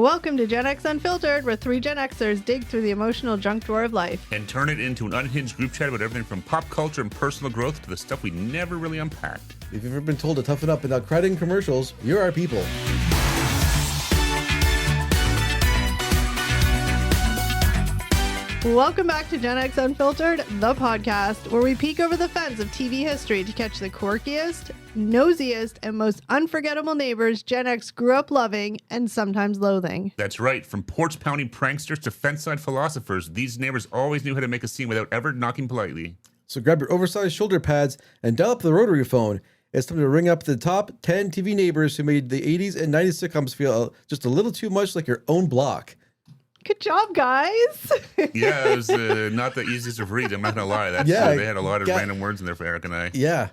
Welcome to Gen X Unfiltered, where three Gen Xers dig through the emotional junk drawer of life. And turn it into an unhinged group chat about everything from pop culture and personal growth to the stuff we never really unpacked. If you've ever been told to toughen up without crowding commercials, you're our people. Welcome back to Gen X Unfiltered, the podcast where we peek over the fence of TV history to catch the quirkiest, nosiest, and most unforgettable neighbors Gen X grew up loving and sometimes loathing. That's right. From porch-pounding pranksters to fence-side philosophers, these neighbors always knew how to make a scene without ever knocking politely. So grab your oversized shoulder pads and dial up the rotary phone. It's time to ring up the top 10 TV neighbors who made the 80s and 90s sitcoms feel just a little too much like your own block. Good job, guys. Yeah, it was not the easiest of reads. I'm not going to lie. They had a lot of random words in there for Eric and I. Yeah.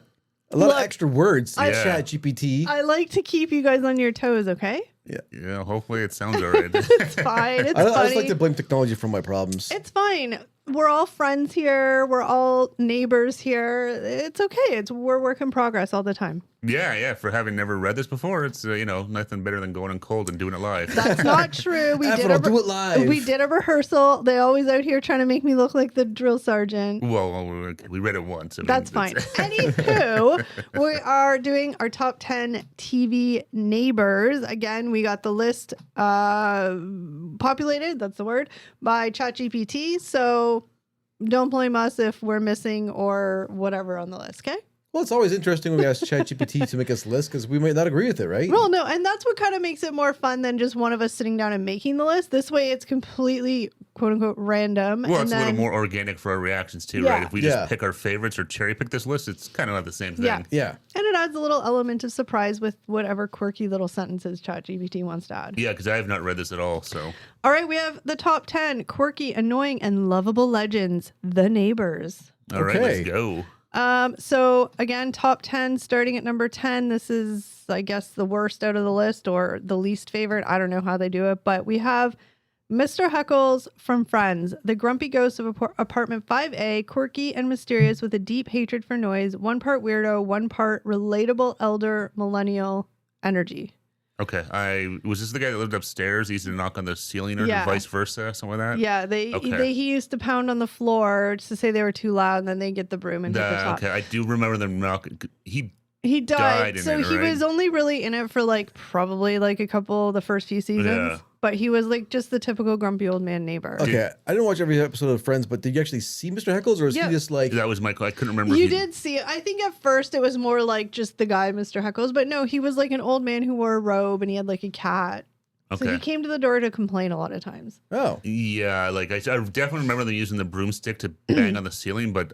A lot of extra words. Chat GPT. I like to keep you guys on your toes, okay? Yeah, hopefully it sounds all right. It's fine. It's funny. I just like to blame technology for my problems. It's fine. We're all friends here. We're all neighbors here. It's okay. We're work in progress all the time. Yeah. For having never read this before, it's nothing better than going in cold and doing it live. That's not true. Do it live. We did a rehearsal. They always out here trying to make me look like the drill sergeant. Well, we read it once. That's fine. Anywho, we are doing our top 10 TV neighbors. Again, we got the list populated, that's the word, by ChatGPT. So don't blame us if we're missing or whatever on the list, okay? Well, it's always interesting when we ask ChatGPT to make us lists because we might not agree with it, right? Well, no, and that's what kind of makes it more fun than just one of us sitting down and making the list. This way it's completely, quote unquote, random. Well, it's a little more organic for our reactions too, right? If we just pick our favorites or cherry pick this list, it's kind of not the same thing. Yeah. And it adds a little element of surprise with whatever quirky little sentences ChatGPT wants to add. Yeah, because I have not read this at all, so. All right, we have the top 10 quirky, annoying, and lovable legends, the neighbors. All right, let's go. So again, top 10, starting at number 10. This is, I guess, the worst out of the list or the least favorite. I don't know how they do it, but we have Mr. Heckles from Friends, the grumpy ghost of apartment 5A, quirky and mysterious with a deep hatred for noise, one part weirdo, one part relatable elder millennial energy. Okay, was this the guy that lived upstairs? He used to knock on the ceiling or vice versa, something like that? Yeah, he used to pound on the floor to say they were too loud, and then they get the broom and take the top. Okay, I do remember them knocking. He died so he was only really in it for probably the first few seasons. But he was just the typical grumpy old man neighbor. Okay, I didn't watch every episode of Friends, but did you actually see Mr. Heckles, or was he just That was Michael. I couldn't remember. You did see it. I think at first it was more like just the guy, Mr. Heckles, but no, he was like an old man who wore a robe and he had a cat. Okay. So he came to the door to complain a lot of times. Oh. Yeah, I definitely remember them using the broomstick to bang on the ceiling, but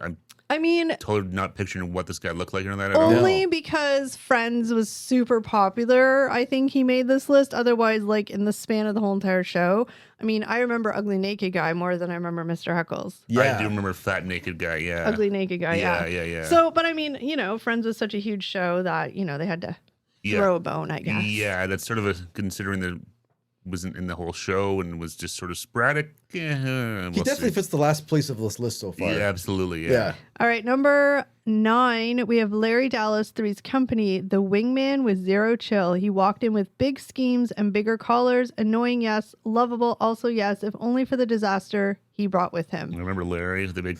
I mean, totally not picturing what this guy looked like or that at all. Only because Friends was super popular, I think he made this list. Otherwise, in the span of the whole entire show, I mean, I remember Ugly Naked Guy more than I remember Mr. Heckles. Yeah. I do remember Fat Naked Guy, yeah. Ugly Naked Guy, yeah. So, but I mean, Friends was such a huge show that, they had to throw a bone, I guess. Yeah, that's sort of considering that wasn't in the whole show and was just sort of sporadic. He definitely fits the last place of this list so far. Yeah, absolutely. Yeah. All right, number 9, we have Larry Dallas, Three's Company, the wingman with zero chill. He walked in with big schemes and bigger collars. Annoying, yes. Lovable, also yes. If only for the disaster he brought with him. I remember Larry, the big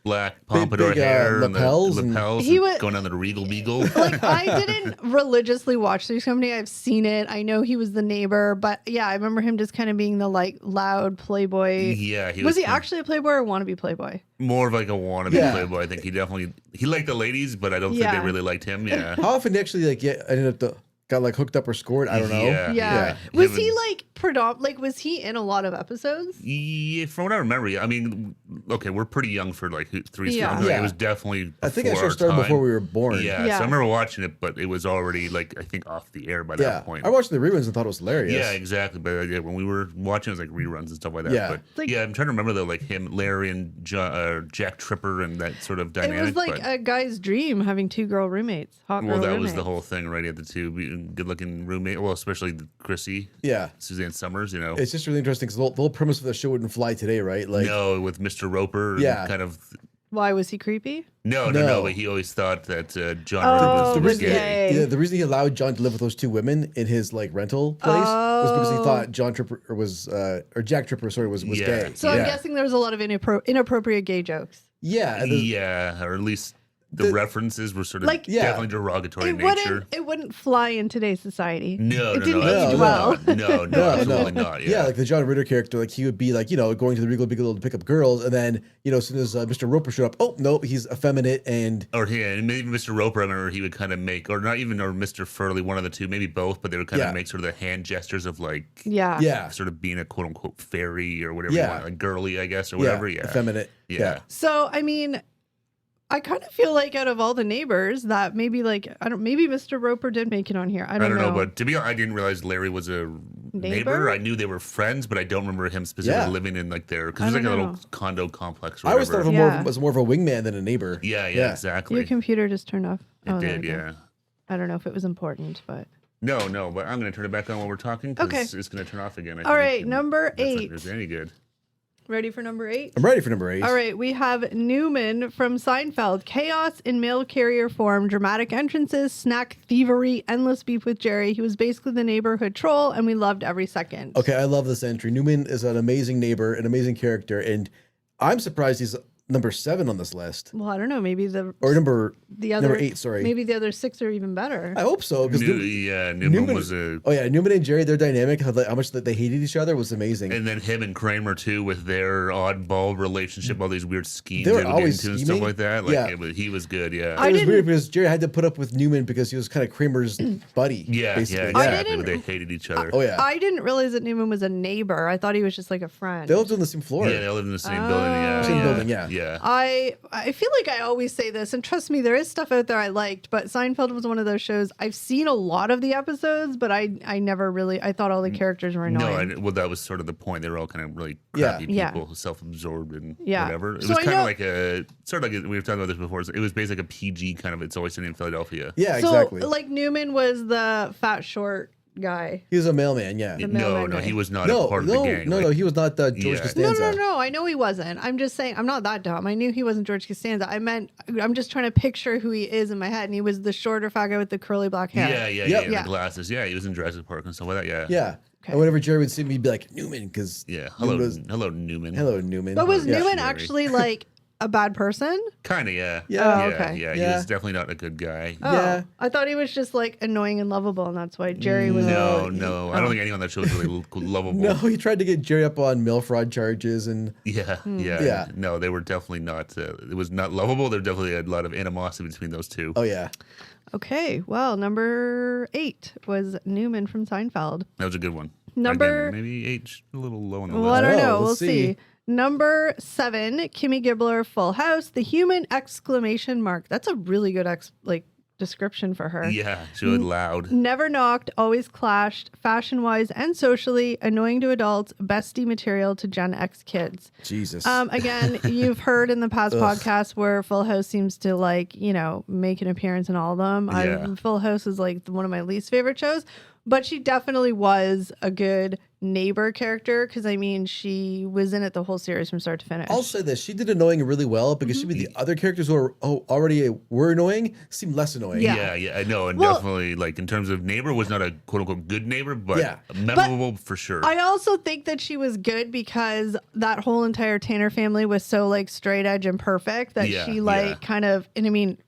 black pompadour hair, lapels, and the lapels, he was going down the Regal Beagle. I didn't religiously watch Three's Company. I've seen it. I know he was the neighbor, but yeah, I remember him just kind of being the loud playboy. Yeah, was he actually a playboy or wannabe playboy? More of a wannabe playboy. I think he liked the ladies, but I don't think they really liked him. Yeah. How often did he actually ended up got hooked up or scored? I don't know. Yeah. Was he was he in a lot of episodes? Yeah, from what I remember, I mean, okay, we're pretty young for Three's Company. It was definitely I think I started before we were born. Yeah, so I remember watching it, but it was already I think off the air by that point. I watched the reruns and thought it was hilarious. Yeah, exactly. But when we were watching, it was reruns and stuff like that. Yeah. But I'm trying to remember though, him, Larry, and Jack Tripper and that sort of dynamic. It was a guy's dream having 2 girl roommates, hot girl roommates. That was the whole thing, right? He had the 2 good-looking roommate. Well, especially Chrissy. Yeah. Suzanne Summers, It's just really interesting because the whole premise of the show wouldn't fly today, right? No, with Mr. Roper. Yeah. And kind of Why was he creepy? No. But he always thought that John Oh, was gay. gay. Yeah, the reason he allowed John to live with those two women in his like rental place was because he thought John Tripper was or Jack Tripper was gay. So I'm guessing there was a lot of inappropriate gay jokes. Yeah, or at least the references were sort of Like- definitely derogatory in nature. It wouldn't fly in today's society. No, it didn't absolutely age well. No, absolutely not. Yeah, like the John Ritter character, like he would be like, going to the Regal Beagle to pick up girls, and then, as soon as Mr. Roper showed up, oh, no, he's effeminate and... Or and maybe Mr. Roper, I remember he would kind of make, or not even, or Mr. Furley, one of the two, maybe both, but they would kind of make sort of the hand gestures of like... Yeah. Sort of being a quote-unquote fairy or whatever you want, like girly, I guess, or whatever, effeminate. Yeah. So, I mean... I kind of feel like out of all the neighbors that maybe maybe Mr. Roper did make it on here. I don't know. But to be honest, I didn't realize Larry was a neighbor. I knew they were friends, but I don't remember him specifically living in like their, because it was like a little condo complex or whatever. I always thought of him was more of a wingman than a neighbor. Yeah, exactly. Your computer just turned off. It did, yeah. I don't know if it was important, but... No, but I'm going to turn it back on while we're talking because it's going to turn off again. All right, number 8. Is any good? Ready for number 8? I'm ready for number 8. All right, we have Newman from Seinfeld. Chaos in mail carrier form, dramatic entrances, snack thievery, endless beef with Jerry. He was basically the neighborhood troll, and we loved every second. Okay, I love this entry. Newman is an amazing neighbor, an amazing character, and I'm surprised he's number 7 on this list. Well, I don't know. Maybe number 8. Sorry, maybe the other 6 are even better. I hope so because Newman was a. Oh yeah, Newman and Jerry, their dynamic, how much that they hated each other was amazing. And then him and Kramer too, with their oddball relationship, all these weird schemes they were would always get into and stuff like that. Like he was good. Yeah, it was weird because Jerry had to put up with Newman because he was kind of Kramer's buddy. Yeah, basically. exactly. They hated each other. I didn't realize that Newman was a neighbor. I thought he was just like a friend. They lived on the same floor. Yeah, they lived in the same building. Yeah, same building. Yeah. I feel like I always say this, and trust me, there is stuff out there I liked, but Seinfeld was one of those shows. I've seen a lot of the episodes, but I never really, I thought all the characters were annoying. No, that was sort of the point. They were all kind of really crappy people, self-absorbed and whatever. It was kind of like we were talking about this before. It was basically a PG kind of, It's Always Sunny in Philadelphia. Yeah, exactly. So, like, Newman was the fat, short guy. He was a mailman, yeah. No, he was not a part of the gang. No, he was not George Costanza. No, I know he wasn't. I'm just saying, I'm not that dumb. I knew he wasn't George Costanza. I'm just trying to picture who he is in my head, and he was the shorter fat guy with the curly black hair. Yeah, the glasses. Yeah, he was in Jurassic Park and stuff like that, Yeah. Okay. And whenever Jerry would see me, he'd be like, Newman, because... Yeah, hello, Newman. Hello, Newman. But was Newman actually, like... a bad person? Kind of, yeah. Okay. Yeah, he was definitely not a good guy. Oh, yeah. I thought he was just like annoying and lovable, and that's why Jerry was. No. I don't think anyone on that show was really lovable. No, he tried to get Jerry up on mail fraud charges and. Yeah. No, they were definitely not. It was not lovable. There definitely had a lot of animosity between those two. Oh yeah. Okay, well, number 8 was Newman from Seinfeld. That was a good one. Again, maybe 8 a little low on the list. Well, I don't know. We'll see. Number 7, Kimmy Gibbler, Full House, the human exclamation mark. That's a really good description for her. Yeah, she was loud. Never knocked, always clashed, fashion-wise and socially, annoying to adults, bestie material to Gen X kids. Jesus. Again, you've heard in the past podcasts where Full House seems to make an appearance in all of them. Yeah. Full House is one of my least favorite shows. But she definitely was a good neighbor character because, she was in it the whole series from start to finish. I'll say this. She did annoying really well because she made the other characters who already were annoying seem less annoying. Yeah, I know. And definitely, in terms of neighbor, was not a quote-unquote good neighbor, but memorable for sure. I also think that she was good because that whole entire Tanner family was so, straight edge and perfect that she, kind of, and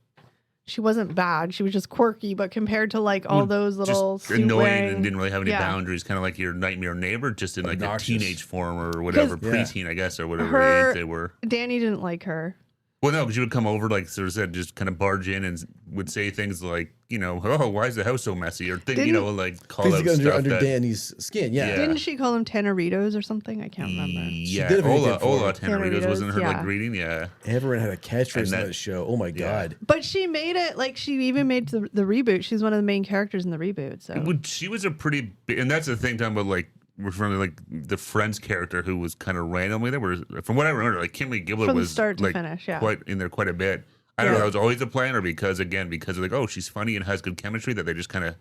she wasn't bad. She was just quirky, but compared to all those little just annoying and didn't really have any boundaries, kind of like your nightmare neighbor, just in a teenage form or whatever, preteen, I guess, or whatever age they were. Danny didn't like her. Well, no, because she would come over, sort of said, just kind of barge in and would say things like, oh, why is the house so messy? Or call out stuff under Danny's skin. Yeah. Didn't she call him Tanneritos or something? I can't remember. Yeah, Ola Tanneritos wasn't her greeting. Yeah, everyone had a catchphrase in that show. Oh my god! But she made it she even made the reboot. She's one of the main characters in the reboot. So she was a pretty, and that's the thing. Talking about referring to the Friends character who was kind of randomly there. From what I remember, Kimmy Gibbler from was start to finish, quite in there quite a bit. I don't know. That was always a plan, or because of she's funny and has good chemistry that they just kind of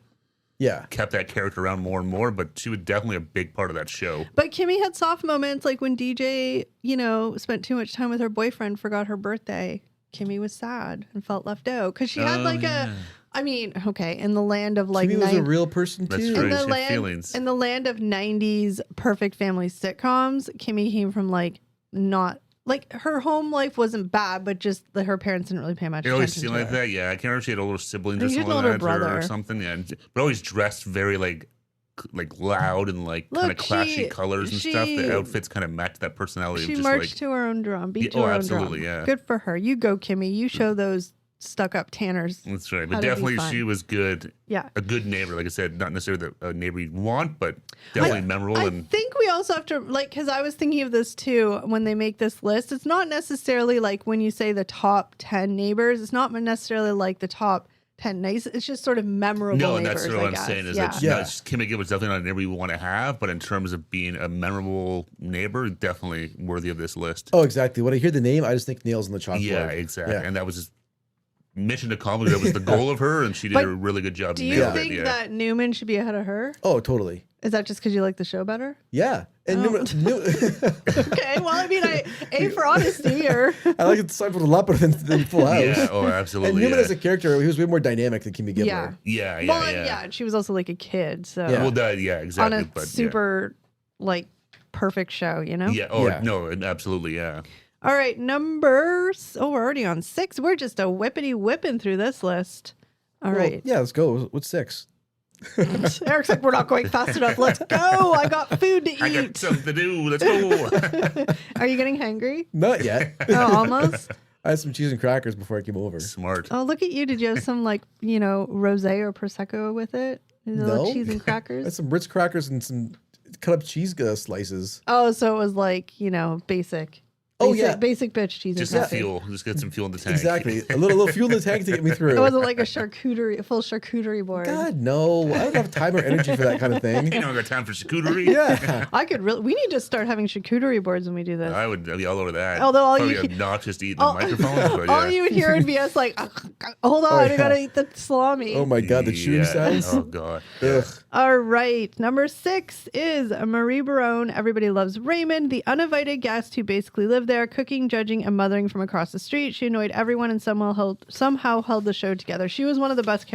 kept that character around more and more, but she was definitely a big part of that show. But Kimmy had soft moments, like when DJ, spent too much time with her boyfriend, forgot her birthday. Kimmy was sad and felt left out because she had in the land of like Kimmy was a real person too. That's true. In the land of 90s perfect family sitcoms, Kimmy came from like not like her home life wasn't bad, but just her parents didn't really pay much attention. It always seemed like that. Yeah, I can't remember if she had older siblings or something like that or something. Yeah, but always dressed very like loud and like kind of clashy colors and stuff. The outfits kind of matched that personality. She marched to her own drum, beat to her own drum. Yeah. Good for her. You go, Kimmy. You show those stuck-up tanners. That's right. But definitely she was good. Yeah. A good neighbor. Like I said, not necessarily a neighbor you'd want, but definitely memorable. I think we also have to, because I was thinking of this too when they make this list. It's not necessarily like when you say the top 10 neighbors, it's not necessarily like the top 10 nice. It's just sort of memorable neighbors, that's what I'm saying. Is that Kim McGill was definitely not a neighbor you want to have, but in terms of being a memorable neighbor, definitely worthy of this list. Oh, exactly. When I hear the name, I just think nails on the chalkboard. Yeah, exactly. Yeah. And that was just mission accomplished. That was the goal of her, and she did a really good job. Do you think that Newman should be ahead of her? Oh, totally. Is that just because you like the show better? Yeah. And okay, well, I mean, A for honesty, or I like it to a lot better than Full House. Yeah, oh, absolutely. And Newman as a character, he was way more dynamic than Kimmy Gibbler. Yeah. And she was also like a kid, so exactly. On a super like perfect show, Yeah. Oh no, absolutely, yeah. All right, we're already on 6. We're just a whipping through this list. All right. Yeah, let's go. What's 6? Eric's like, we're not going fast enough. Let's go. I got food to eat. I got something to do. Let's go. Are you getting hangry? Not yet. Oh, almost? I had some cheese and crackers before I came over. Smart. Oh, look at you. Did you have some rosé or Prosecco with it? No. Cheese and crackers? I had some Ritz crackers and some cut up cheese slices. Oh, so it was like, basic. Basic bitch cheese. Just some fuel. Just get some fuel in the tank. Exactly. A little fuel in the tank to get me through. It wasn't like a full charcuterie board. God, no. I don't have time or energy for that kind of thing. You don't got time for charcuterie? Yeah. We need to start having charcuterie boards when we do this. I'd be all over that. Although obnoxious to eat the microphones. All you would hear would be us like, hold on, I gotta eat the salami. Oh my God, the chewing sounds. Oh God. Ugh. All right. Number 6 is Marie Barone. Everybody loves Raymond, the uninvited guest who basically lived there, cooking, judging, and mothering from across the street. She annoyed everyone and somehow held the show together. She was one of the best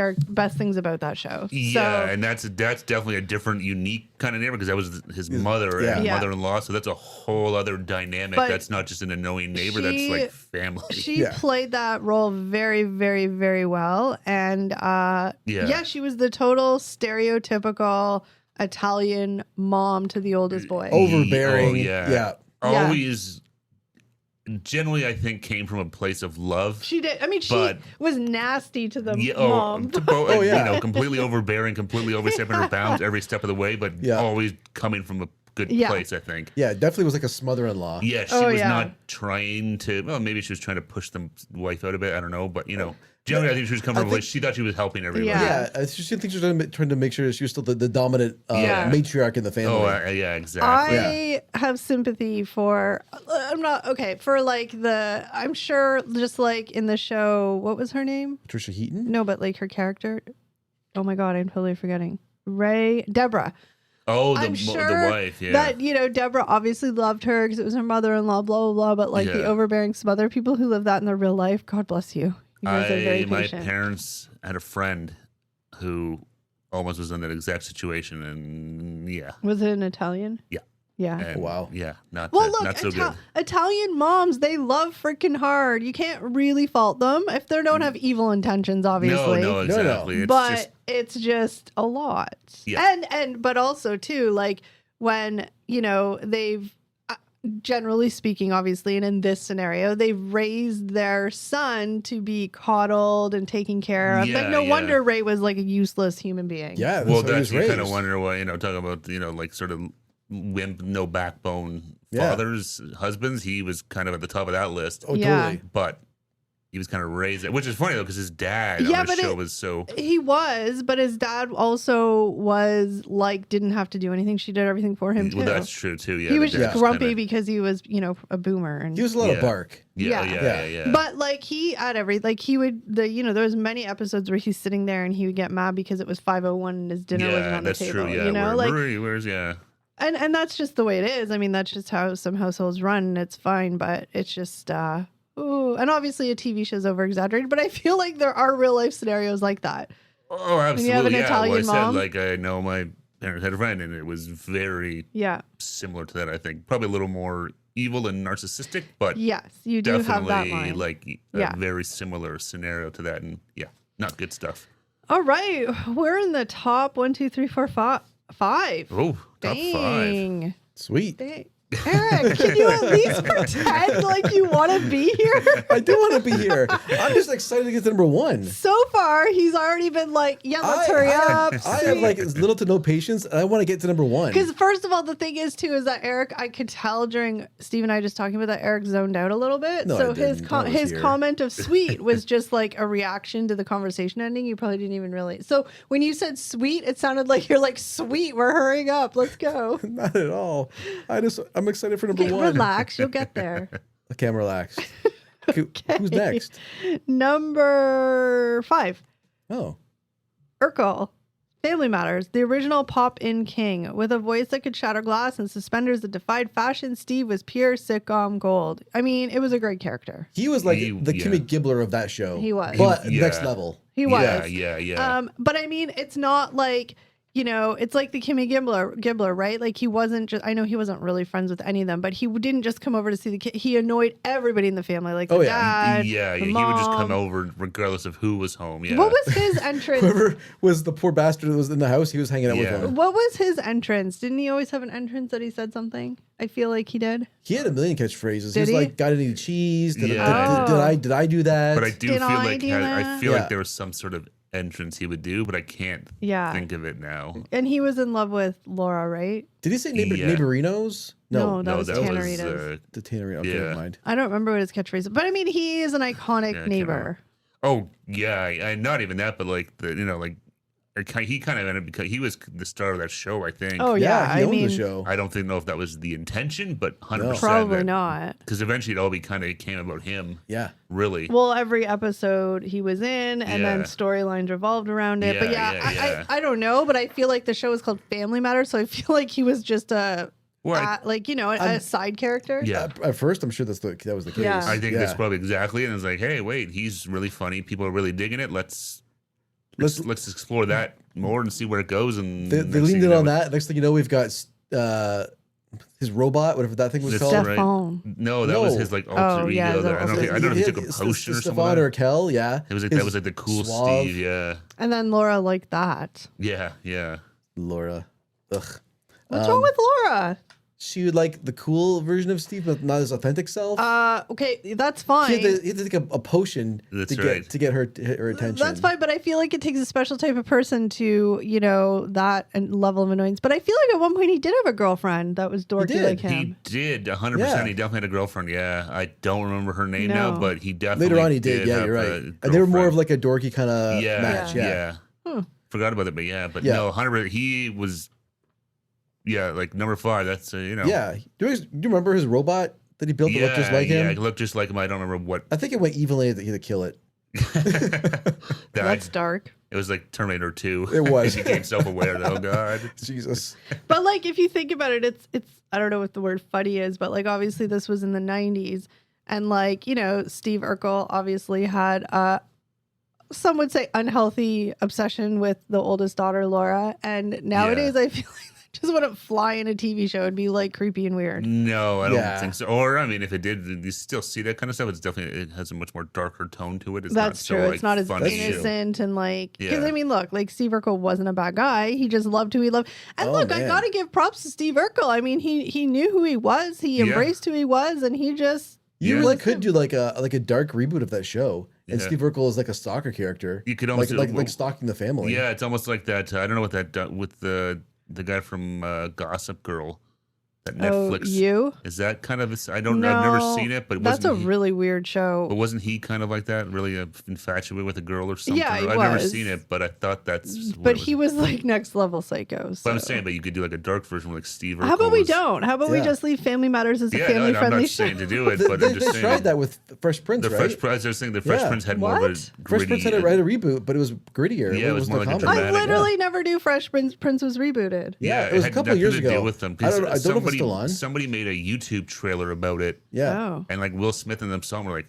things about that show. Yeah, and that's definitely a different, unique kind of neighbor because that was his mother and mother-in-law. So that's a whole other dynamic. But that's not just an annoying neighbor. That's like family. She played that role very, very, very well. And she was the total stereotypical Italian mom to the oldest boy. Overbearing. Always. Generally, I think came from a place of love. She did. I mean, she was nasty to the mom. Completely overbearing, completely overstepping her bounds every step of the way, but always coming from a good place, I think. Yeah, definitely was like a smother-in-law. Yeah, she was not trying to, maybe she was trying to push the wife out a bit. I don't know, but generally, I think she was coming from a place. She thought she was helping everybody. Yeah, she thinks she was trying to make sure she was still the dominant matriarch in the family. Oh, exactly. I have sympathy for. I'm sure, just like in the show, what was her name? Patricia Heaton? No, but like her character. Oh my God, I'm totally forgetting. Deborah. Oh, the wife, that, Deborah obviously loved her because it was her mother-in-law, blah, blah, blah. But like the overbearing some other people who live that in their real life, God bless you. You guys are very patient. My parents had a friend who almost was in that exact situation, and Was it an Italian? Yeah. Yeah. And, wow. Yeah. Not so good. Italian moms, they love freaking hard. You can't really fault them if they don't have evil intentions, obviously. No, exactly. No. It's just a lot. Yeah. But also too, like when, they've generally speaking, obviously, and in this scenario, they've raised their son to be coddled and taken care of. Like, no wonder Ray was like a useless human being. Yeah. That's you kind of wonder why, talking about, like sort of wimp, no backbone fathers, husbands. He was kind of at the top of that list. Oh, totally. But he was kind of raised, which is funny though, because his dad on the show was so. He was, but his dad also was like, didn't have to do anything. She did everything for him too. Well, that's true too. Yeah, he was just grumpy because he was, a boomer. And he was a lot of bark. Yeah. But like he would, there was many episodes where he's sitting there and he would get mad because it was 5:01 and his dinner wasn't on the table. True, yeah. Where's And that's just the way it is. I mean, that's just how some households run, and it's fine. But it's just, and obviously a TV show's over exaggerated. But I feel like there are real life scenarios like that. Oh, absolutely. When you have an Italian mom. I said, I know my parents had a friend, and it was very similar to that. I think probably a little more evil and narcissistic, but yes, you do have that line. Like a very similar scenario to that, and not good stuff. All right, we're in the top 1, 2, 3, 4, 5. Oh, top 5. Sweet. Dang. Eric, can you at least pretend like you want to be here? I do want to be here. I'm just excited to get to number 1. So far, he's already been like, let's hurry up. I have like little to no patience, and I want to get to number 1. Because first of all, the thing is, too, is that Eric, I could tell during Steve and I just talking about that, Eric zoned out a little bit. No, so his comment of sweet was just like a reaction to the conversation ending. You probably didn't even really. So when you said sweet, it sounded like you're like, sweet, we're hurrying up. Let's go. Not at all. I'm excited for number 1. Relax, you'll get there. Okay, I'm relaxed. Who's next? Number 5. Oh. Urkel. Family Matters, the original pop-in king. With a voice that could shatter glass and suspenders that defied fashion, Steve was pure sitcom gold. I mean, it was a great character. He was like the Kimmy Gibbler of that show. He was. But next level. He was. Yeah. But I mean, it's not like... it's like the Kimmy Gibbler, right? Like he wasn't just, I know he wasn't really friends with any of them, but he didn't just come over to see the kid. He annoyed everybody in the family, like the dad, the mom. He would just come over regardless of who was home. Yeah. What was his entrance? Whoever was the poor bastard that was in the house, he was hanging out with him. What was his entrance? Didn't he always have an entrance that he said something? I feel like he did. He had a million catchphrases. Did he was like, "Got any cheese? Did I do that?" But I feel like there was some sort of entrance he would do, but I can't think of it now. And he was in love with Laura, right? Did he say neighborinos? No, that was Tannerinos. The Tannerinos. Okay, never mind. I don't remember what his catchphrase, but I mean, he is an iconic neighbor. Oh yeah, not even that, but like he kind of ended because he was the star of that show, I think. Oh yeah, he owned the show. I don't know if that was the intention, but 100%. Probably not. Because eventually it all came about him. Yeah. Really. Well, every episode he was in, and then storylines revolved around it. But I don't know, but I feel like the show was called Family Matters, so I feel like he was just a side character. Yeah. At first, I'm sure that was the case. Yeah. I think that's probably exactly. And it's like, hey, wait, he's really funny. People are really digging it. Let's explore that more and see where it goes. And they leaned in on that. Next thing you know, we've got his robot, whatever that thing was called. Stefan. Right? No, that was his like alter ego. I don't know if he took a potion or something. Stefan or Urkel, yeah. It was like that was like the cool suave. Steve, yeah. And then Laura liked that. Yeah. Laura, ugh. What's wrong with Laura? She would like the cool version of Steve, but not his authentic self. Okay, that's fine. He had to take a potion to get her attention. That's fine, but I feel like it takes a special type of person to, that level of annoyance. But I feel like at one point he did have a girlfriend that was dorky like him. He did, 100%. Yeah. He definitely had a girlfriend. Yeah, I don't remember her name now, but he definitely later on he did. Yeah, you're right. And they were more of like a dorky kind of match. Yeah. Forgot about it, but no, 100%. He was. Yeah, like number 5. That's Yeah. Do you remember his robot that he built that looked just like him? Yeah, it looked just like him. I don't remember what. I think it went evenly that he had to kill it. That's dark. It was like Terminator 2. It was. He became self-aware. Oh God, Jesus. But like, if you think about it, it's I don't know what the word funny is, but like obviously this was in the 90s, and like Steve Urkel obviously had some would say unhealthy obsession with the oldest daughter Laura, and nowadays I feel like just wouldn't fly in a TV show. It'd be like creepy and weird. No, I don't think so. Or I mean, if it did, you still see that kind of stuff. It has a much more darker tone to it. That's true. It's not as innocent and like because I mean, look, like Steve Urkel wasn't a bad guy. He just loved who he loved. And look, I gotta give props to Steve Urkel. I mean, he knew who he was. He embraced who he was, and he just really could do like a dark reboot of that show. And Steve Urkel is like a stalker character. You could almost like stalking the family. Yeah, it's almost like that. I don't know what that with the guy from Gossip Girl. That Netflix. You? Is that kind of? I've never seen it, but that's a really weird show. But wasn't he kind of like that? Really infatuated with a girl or something? Yeah, I've never seen it, but I thought that's. But he was like next level psycho. So. But I'm saying, but you could do like a dark version with like Steve Urkel. How about we don't? How about we just leave Family Matters as a family friendly show? I'm not saying to do it, but I'm just saying. They tried that with Fresh Prince, right? Fresh Prince. I was saying the Fresh Prince had more of a gritty. Fresh Prince had a reboot, but it was grittier. Yeah, it was more like a I dramatic. literally never knew Fresh Prince was rebooted. Yeah, it was a couple of years ago. With them. I don't know if it's still on. Somebody made a YouTube trailer about it. Yeah. Oh. And like Will Smith and them saw him were like,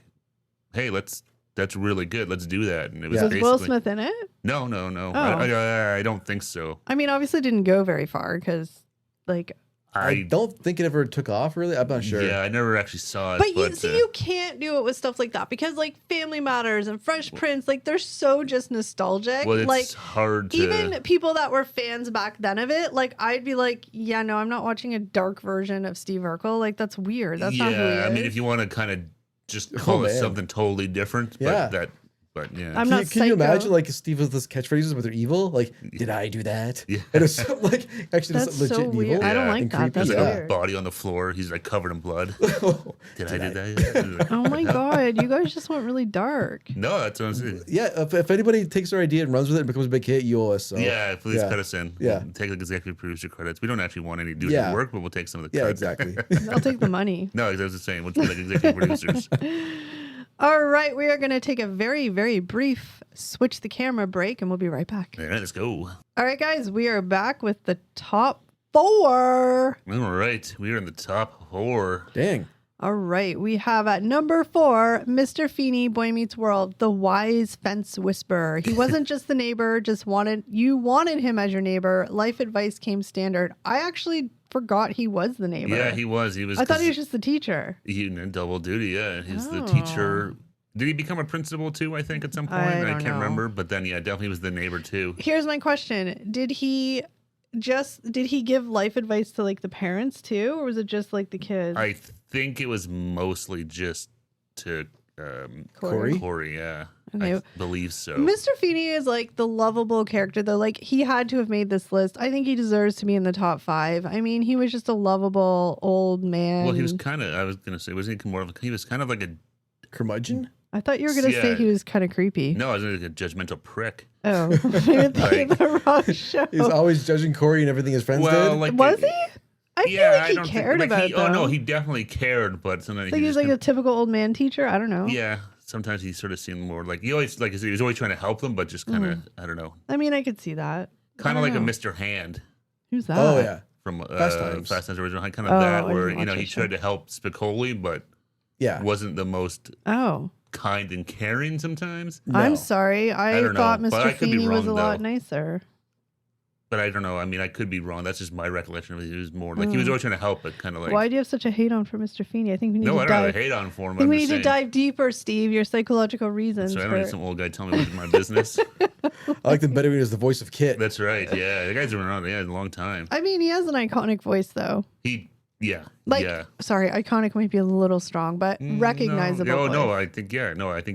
hey, that's really good. Let's do that. And it was Was Will Smith in it? No. Oh. I don't think so. I mean, obviously it didn't go very far because like I don't think it ever took off, really. I'm not sure. Yeah, I never actually saw it. But you can't do it with stuff like that because, like, Family Matters and Fresh Prince, like, they're so just nostalgic. Well, it's like, hard to... Even people that were fans back then of it, like, I'd be like, yeah, no, I'm not watching a dark version of Steve Urkel. Like, that's weird. That's not who he is. I mean, if you want to kind of just call it something totally different, but yeah. I'm not Can you imagine like Steve with those catchphrases, but they're evil? Like, did I do that? Yeah. And it's like actually that's legit so weird. evil. I don't like that. That's He's weird. a body on the floor. He's like covered in blood. Did I do that? Oh my god, you guys just went really dark. No, that's what I'm saying. Yeah, if anybody takes our idea and runs with it and becomes a big hit, you owe us. So. Yeah, please cut us in. Yeah. Take the executive producer credits. We don't actually want any to do any work, but we'll take some of the credits. Yeah, exactly. I'll take the money. No, I was just saying, we'll be like executive producers. All right, we are going to take a very, very brief switch the camera break, and we'll be right back. All right, let's go. All right, guys, we are back with the top 4. All right, we are in the top 4. Dang. All right, we have at number 4, Mr. Feeney, Boy Meets World, the wise fence whisperer. He wasn't just the neighbor, you wanted him as your neighbor. Life advice came standard. I actually forgot he was the neighbor. Yeah, he was. I thought he was just the teacher. He double duty. Yeah, he's the teacher. Did he become a principal too? I think at some point. I can't remember. But then, yeah, definitely was the neighbor too. Here's my question: Did he give life advice to like the parents too, or was it just like the kids? I think it was mostly just to Corey. Yeah. Okay. I believe so. Mr. Feeney is like the lovable character though. Like he had to have made this list. I think he deserves to be in the top 5. I mean, he was just a lovable old man. Well, he was kind of, I was going to say, wasn't he more of he was kind of like a curmudgeon? I thought you were going to say he was kind of creepy. No, I was like a judgmental prick. Oh, maybe the wrong show. He's always judging Corey and everything his friends did. Like, was he? I feel like he cared about it. Oh, no, he definitely cared, but sometimes he was like a typical old man teacher. I don't know. Yeah. Sometimes he sort of seemed more like he always he was always trying to help them, but just kind of I don't know. I mean, I could see that. Kind of like a Mr. Hand. Who's that? Oh yeah, from Fast Times original. Kind of that where he tried to help Spicoli, but wasn't the most kind and caring sometimes. No. I'm sorry, I thought Mr. Feeney was a lot nicer. But I don't know. I mean, I could be wrong. That's just my recollection of it. He was more like he was always trying to help, but kind of like. Why do you have such a hate on for Mr. Feeney? I think we need to I don't have a hate on for him. I think we need to dive deeper, Steve. Your psychological reasons. So I don't need some old guy telling me what's my business. I like them better when he was the voice of Kit. That's right. Yeah, the guy's been around a long time. I mean, he has an iconic voice, though. Sorry, iconic might be a little strong, but recognizable. No, I think he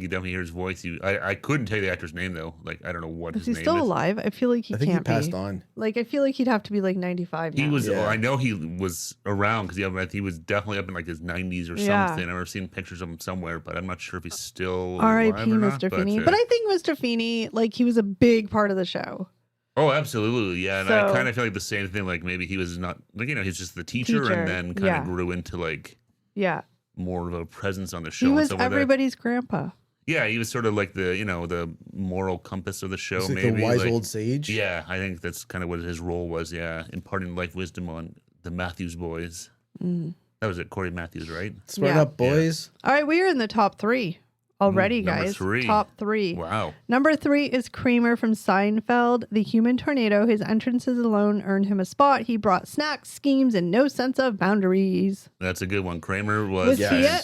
definitely hears his voice. I couldn't tell you the actor's name though. Like I don't know what his name is. Is he still alive? I feel like he can't be. He passed on. Like I feel like he'd have to be like 95 now. He was. I know he was around because he was definitely up in like his 90s or something. I've never seen pictures of him somewhere, but I'm not sure if he's still R.I.P. Mr. Feeney. But I think Mr. Feeney, like he was a big part of the show. Oh, absolutely, yeah. And I kind of feel like the same thing. Like maybe he was not like he's just the teacher. And then kind of grew into like more of a presence on the show. He was everybody's grandpa. Yeah, he was sort of like the the moral compass of the show. Like maybe the wise old sage. Yeah, I think that's kind of what his role was. Yeah, imparting life wisdom on the Matthews boys. That was it, Corey Matthews, right? Smart up, boys. All right, we are in the top 3. Already, guys. 3. Top 3. Wow. Number 3 is Kramer from Seinfeld, the human tornado. His entrances alone earned him a spot. He brought snacks, schemes, and no sense of boundaries. That's a good one. Kramer was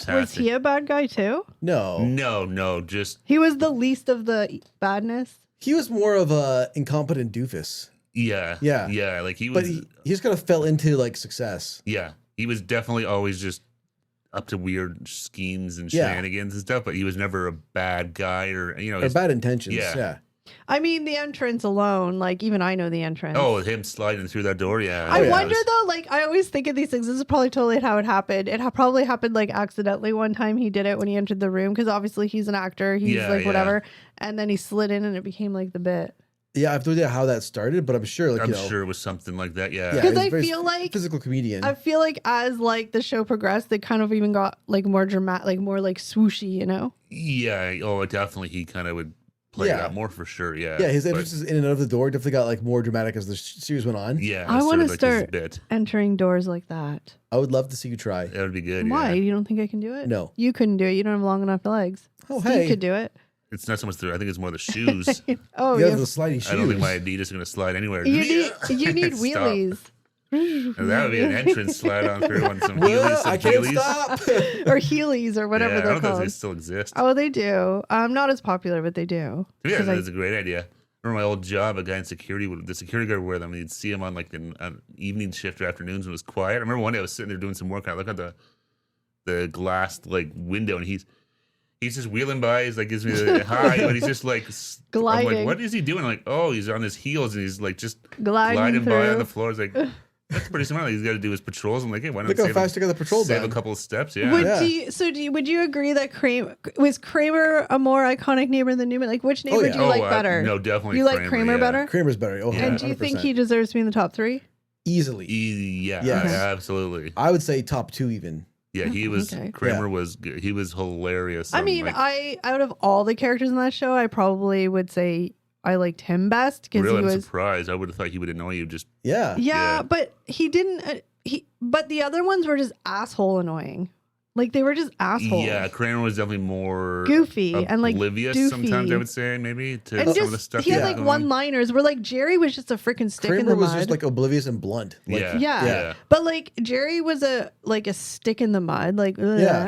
Was he a bad guy too? No. Just he was the least of the badness. He was more of a incompetent doofus. Yeah. Like he was, but he just kind of fell into like success. Yeah, he was definitely always just up to weird schemes and shenanigans and stuff, but he was never a bad guy or or bad intentions. Yeah. I mean, the entrance alone, like even I know the entrance. Oh, him sliding through that door, yeah. I wonder though, like I always think of these things. This is probably totally how it happened. It probably happened like accidentally one time he did it when he entered the room because obviously he's an actor. He's whatever, and then he slid in and it became like the bit. Yeah, I have no idea how that started, but I'm sure, like, I'm sure it was something like that. Yeah, because I feel like physical comedian. I feel like as like the show progressed, they kind of even got like more dramatic, like more like swooshy, you know? Yeah. Oh, definitely. He kind of would play that more for sure. Yeah. Yeah, his entrances in and out of the door definitely got like more dramatic as the series went on. Yeah, I want to like start entering doors like that. I would love to see you try. That would be good. Why? Yeah. You don't think I can do it? No, you couldn't do it. You don't have long enough legs. Oh, Steve hey, could do it. It's not so much I think it's more the shoes. Oh, yeah, the sliding shoes. I don't think my Adidas is going to slide anywhere. You need wheelies. That would be an entrance slide on through on some Heelys. I can't stop. Or Heelys or whatever they're I don't know called. if they still exist. Oh, they do. Not as popular, but they do. Yeah, that's a great idea. I remember my old job, a guy in security, the security guard would wear them, and you'd see him on like an evening shift or afternoons when it was quiet. I remember one day I was sitting there doing some work, and I look at the glass like window, and he's just wheeling by. He's like gives me the hi, but he's just like gliding. I'm like, what is he doing? I'm like, oh, he's on his heels and he's like just gliding by on the floor. It's like that's pretty smart. He's got to do his patrols. I'm like, hey, why not look how fast you got the patrol save done. a couple of steps? Yeah. Would you agree that Kramer a more iconic neighbor than Newman? Like, which neighbor do you like better? No, definitely. You like Kramer better? Kramer's better. Oh, and do you think he deserves to be in the top 3? Easily. Yeah, absolutely. I would say top 2 even. Yeah, he was. Okay. Kramer was good. He was hilarious. I mean, out of all the characters in that show, I probably would say I liked him best because really, he was I'm surprised. I would have thought he would annoy you. Just yeah, but he didn't. But the other ones were just asshole annoying. Like they were just assholes. Yeah, Kramer was definitely more goofy and like oblivious. doofy. Sometimes I would say maybe to and some of the stuff. He had like one-liners where like Jerry was just a freaking stick in the mud. Kramer was just like oblivious and blunt. Like, yeah. But like Jerry was a stick in the mud. Like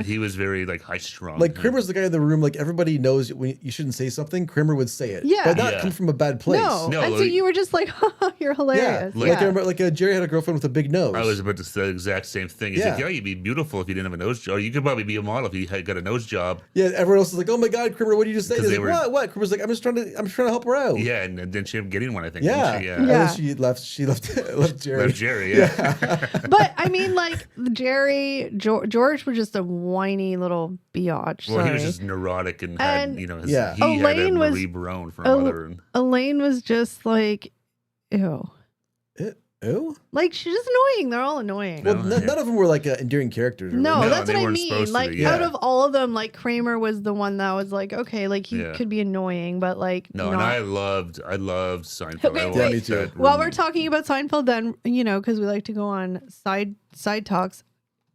he was very like high strung. Like Kramer's the guy in the room. Like everybody knows when you shouldn't say something. Kramer would say it. Yeah, but not come from a bad place. No. And so you were just like, you're hilarious. Yeah. Like I remember, like Jerry had a girlfriend with a big nose. I was about to say the exact same thing. He's like, you'd be beautiful if you didn't have a nose job. Or you could probably be a model if you had got a nose job. Yeah, everyone else is like, "Oh my God, Kramer, what did you just say?" He's like, what? Kramer's like, "I'm trying to help her out." Yeah, and then she ended up getting one, I think. Yeah, And then she left Jerry. Left Jerry. Yeah. But I mean, like George was just a whiny little biatch. Well, he was just neurotic and had he Elaine had a was Marie Barone for a mother. And Elaine was just like, ew. Ew? Like she's just annoying. They're all annoying. Well, none of them were like endearing characters. No, that's what I mean. Like out of all of them, like Kramer was the one that was like, okay, like he could be annoying, but like no. And I loved Seinfeld. Okay, me too. While we're talking about Seinfeld, then because we like to go on side talks.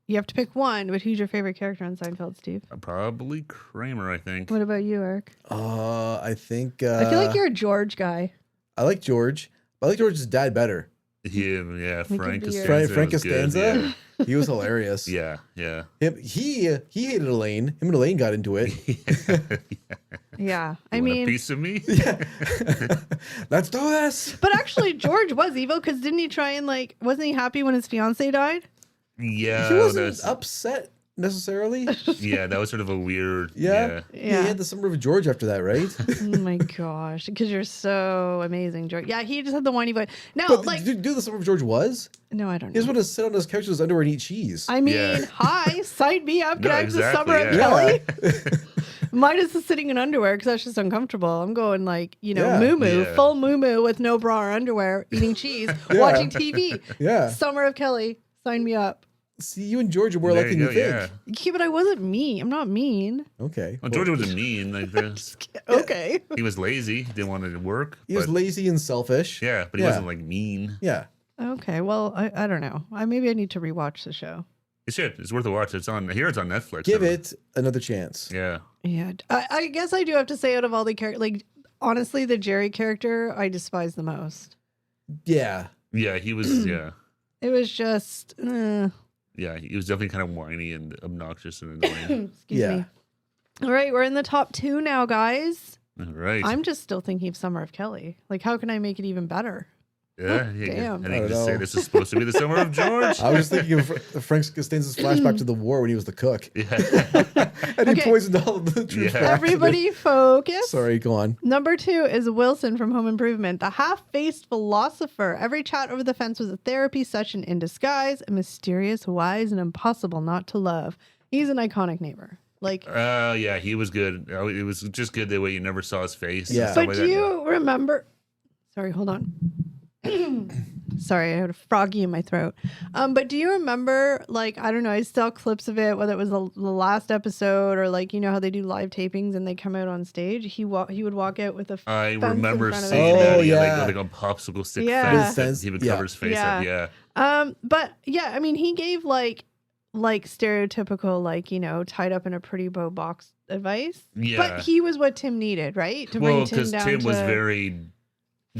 You have to pick one, but who's your favorite character on Seinfeld, Steve? Probably Kramer, I think. What about you, Eric? I think I feel like you're a George guy. I like George, but I like George's dad better. Yeah, Frank Costanza. Yeah. He was hilarious. Yeah. He hated Elaine. Him and Elaine got into it. Yeah, I mean, a piece of me. Yeah. Let's do this. But actually, George was evil because didn't he try and wasn't he happy when his fiance died? Yeah, he wasn't upset necessarily. Yeah, that was sort of a weird. Yeah. He had the Summer of George after that, right? Oh my gosh, because you're so amazing, George. Yeah, he just had the whiny voice. No, but do the Summer of George was? No, I don't know. He just want to sit on his couch with his underwear and eat cheese. I mean, hi, sign me up. Can I have the Summer of Kelly? Mine is the sitting in underwear because that's just uncomfortable. I'm going moo-moo, full moo-moo with no bra or underwear, eating cheese, watching TV. Yeah. Summer of Kelly, sign me up. See, you and George are more like you think. Yeah, but I wasn't mean. I'm not mean. Okay. Well, George wasn't mean. Like this. Okay. He was lazy. Didn't want to work. He was lazy and selfish. Yeah, but he wasn't mean. Yeah. Okay. Well, I don't know. Maybe I need to rewatch the show. It should. It's worth a watch. It's on Netflix. Give it another chance. Yeah. Yeah. I guess I do have to say, out of all the characters, honestly, the Jerry character I despise the most. Yeah. Yeah. He was. Yeah. It was just. Yeah, he was definitely kind of whiny and obnoxious and annoying. Excuse me. All right, we're in the top 2 now, guys. All right. I'm just still thinking of Summer of Kelly. Like, how can I make it even better? Yeah, Damn. I I think don't just say know. this is supposed to be the summer of George. I was just thinking of Frank Costanza's flashback to the war when he was the cook. Yeah. And he Okay. poisoned all of the troops. Yeah. by accident. Everybody focus. Sorry, go on. Number 2 is Wilson from Home Improvement, the half-faced philosopher. Every chat over the fence was a therapy session in disguise, mysterious, wise, and impossible not to love. He's an iconic neighbor. Like, Yeah, he was good. It was just good the way you never saw his face. and Yeah. stuff but like do that. you remember? Sorry, hold on. Sorry, I had a froggy in my throat. But do you remember, like, I don't know, I saw clips of it, whether it was the last episode or, like, you know how they do live tapings and they come out on stage? He would walk out with a I fence in remember front of seeing his that. Oh, He had yeah. like a popsicle stick Yeah. fence that Fence, he would yeah. cover his face Yeah. up. Yeah. But yeah, I mean, he gave like stereotypical, like, you know, tied up in a pretty bow box advice. Yeah. But he was what Tim needed, right? To Well, bring Tim because down Tim was to very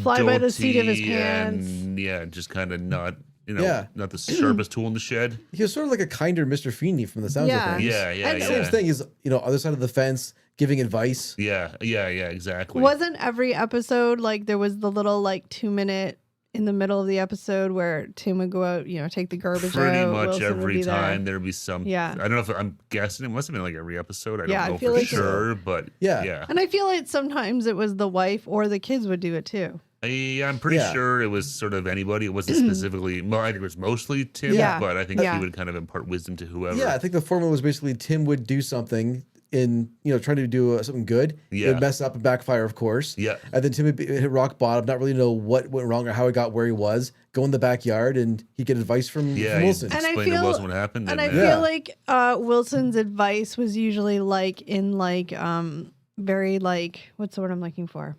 fly by the seat of his dolty pants. and, yeah, just kind of not, Yeah. not the sharpest tool in the shed. He was sort of like a kinder Mr. Feeney from the sounds Yeah. of things. Yeah, yeah, And yeah. Same thing is, other side of the fence, giving advice. Yeah, exactly. Wasn't every episode like there was the little like 2-minute in the middle of the episode where Tim would go out, you know, take the garbage Pretty out. much Wilson would every be there. time there'd be some. Yeah. I don't know if I'm guessing it must have been like every episode. I Yeah, I don't know feel for like so. sure, but Yeah. yeah. And I feel like sometimes it was the wife or the kids would do it too. I'm pretty Yeah. sure it was sort of anybody. It wasn't specifically. Well, I think it was mostly Tim, Yeah. but I think Yeah. he would kind of impart wisdom to whoever. Yeah, I think the formula was basically Tim would do something in, trying to do something good. Yeah. It'd mess up and backfire, of course. Yeah. And then Tim would hit rock bottom, not really know what went wrong or how he got where he was, go in the backyard, and he'd get advice from Yeah, Wilson. he'd And I explain to feel- Wilson what happened. And I then, Yeah. feel like Wilson's advice was usually like in like very like, what's the word I'm looking for?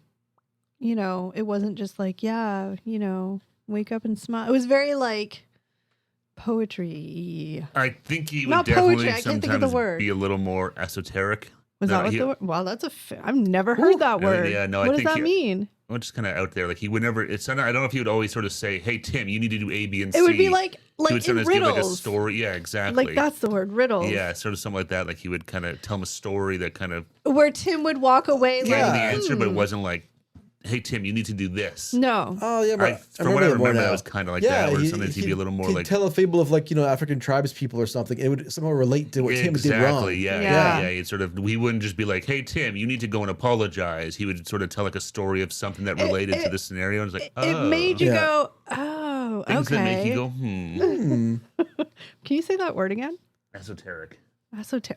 You know, it wasn't just like, yeah, you know, wake up and smile. It was very like poetry. I think he would Not definitely poetry, I can't think of the sometimes word. be a little more esoteric. Was No, that what he- the word? Wow, that's I've never heard that no, word. yeah, no, I what does think that he- mean? Well, just kind of out there. Like he would never. I don't know if he would always sort of say, "Hey Tim, you need to do A, B, and C." It would be like he would in sometimes give like a riddles. story. Yeah, exactly. Like that's the word, riddles. Yeah, sort of something like that. Like he would kind of tell him a story that kind of Where Tim would walk away gave like, him the answer, but it "Hmm." wasn't like, "Hey Tim, you need to do this." No. Oh, yeah, but From what I it more remember, that now. was kind of like that. Where sometimes he'd be a little more he'd like, tell a fable of like, African tribes people or something. It would somehow relate to what Tim did wrong. exactly. Yeah, Yeah. yeah, yeah. He'd sort of. He wouldn't just be like, "Hey Tim, you need to go and apologize." He would sort of tell like a story of something that related to the scenario. And it's like, It made you Yeah. go, oh, things okay. that make you go, Hmm. Can you say that word again? esoteric.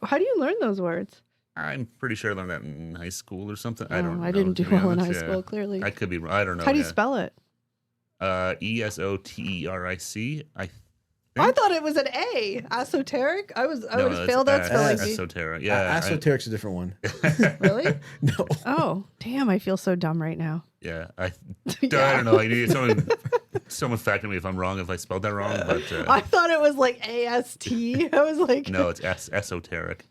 How do you learn those words? I'm pretty sure I learned that in high school or something. I Oh, don't know. I didn't do to be well in high honest, yeah. school, clearly. I could be wrong. I don't know. How do you yeah. spell it? ESOTERIC. I thought it was an A. Esoteric? I would have failed that spelling bee. Esoteric. Yeah. Esoteric's a different one. Really? No. Oh, damn, I feel so dumb right now. I Yeah. don't know. I need someone fact me if I'm wrong, if I spelled that wrong. But I thought it was like AST. I was like, no, it's esoteric.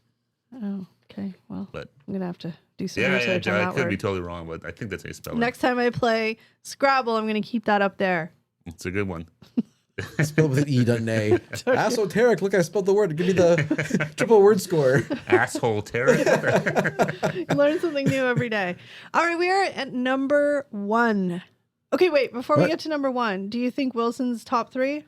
Oh, okay. Well, But I'm going to have to do some yeah, research on I that could be word. totally wrong, but I think that's how you spell it. Next time I play Scrabble, I'm going to keep that up there. It's a good one. Spelled with an E, not an A. Esoteric. Look, I spelled the word. Give me the triple word score. Asshole Terry. Learn something new every day. All right, we are at number 1. Okay, wait. Before we What? get to number 1, do you think Wilson's top 3?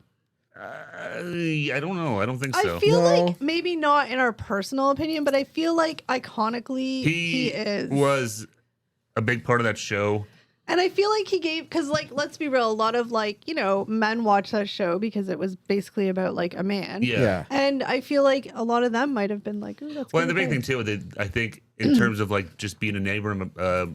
I don't know. I don't think so. I feel No. like maybe not in our personal opinion, but I feel like iconically he is. was a big part of that show. And I feel like he gave, because like, let's be real, a lot of like, men watch that show because it was basically about like a man. Yeah. And I feel like a lot of them might have been like, ooh, that's Well, and the kinda big thing great. too, I think in terms of like just being a neighbor,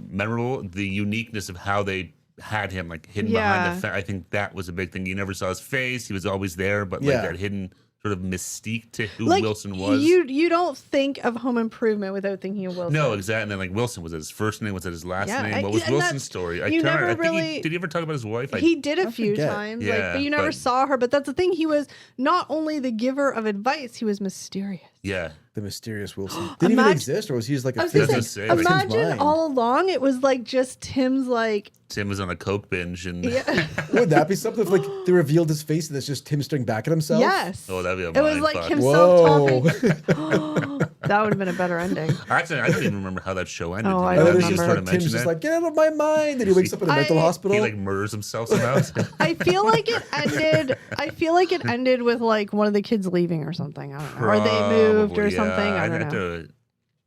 memorable, the uniqueness of how they had him like hidden behind the. I think that was a big thing. You never saw his face; he was always there, but like Yeah. that hidden sort of mystique to who Like, Wilson was. You don't think of Home Improvement without thinking of Wilson. No, exactly. And then like Wilson, was it his first name? Was it his last Yeah, name? What was and Wilson's that's- story? you never I think really- did he ever talk about his wife? He did a I few forget. times, Yeah, but you never but- saw her. But that's the thing. He was not only the giver of advice, he was mysterious. Yeah. The mysterious Wilson. Didn't even Imagine- exist, or was he just like I a was gonna Doesn't say, say, like- imagine mind. all along it was like just Tim's like, Tim was on a coke binge, and yeah. Would that be something if like they revealed his face and it's just Tim staring back at himself? yes. oh, that'd be a It was mind like fuck. himself Whoa. talking. that would have been a better ending. Actually, I don't even remember how that show ended. Oh, Do I you And don't then know? it's remember. just like Tim's just like, get out of my mind. And he wakes up in a mental hospital. He like murders himself somehow. I feel like it ended. I feel like it ended with like one of the kids leaving or something. I don't know. Or they moved or Probably, something. I I'd don't have know. to-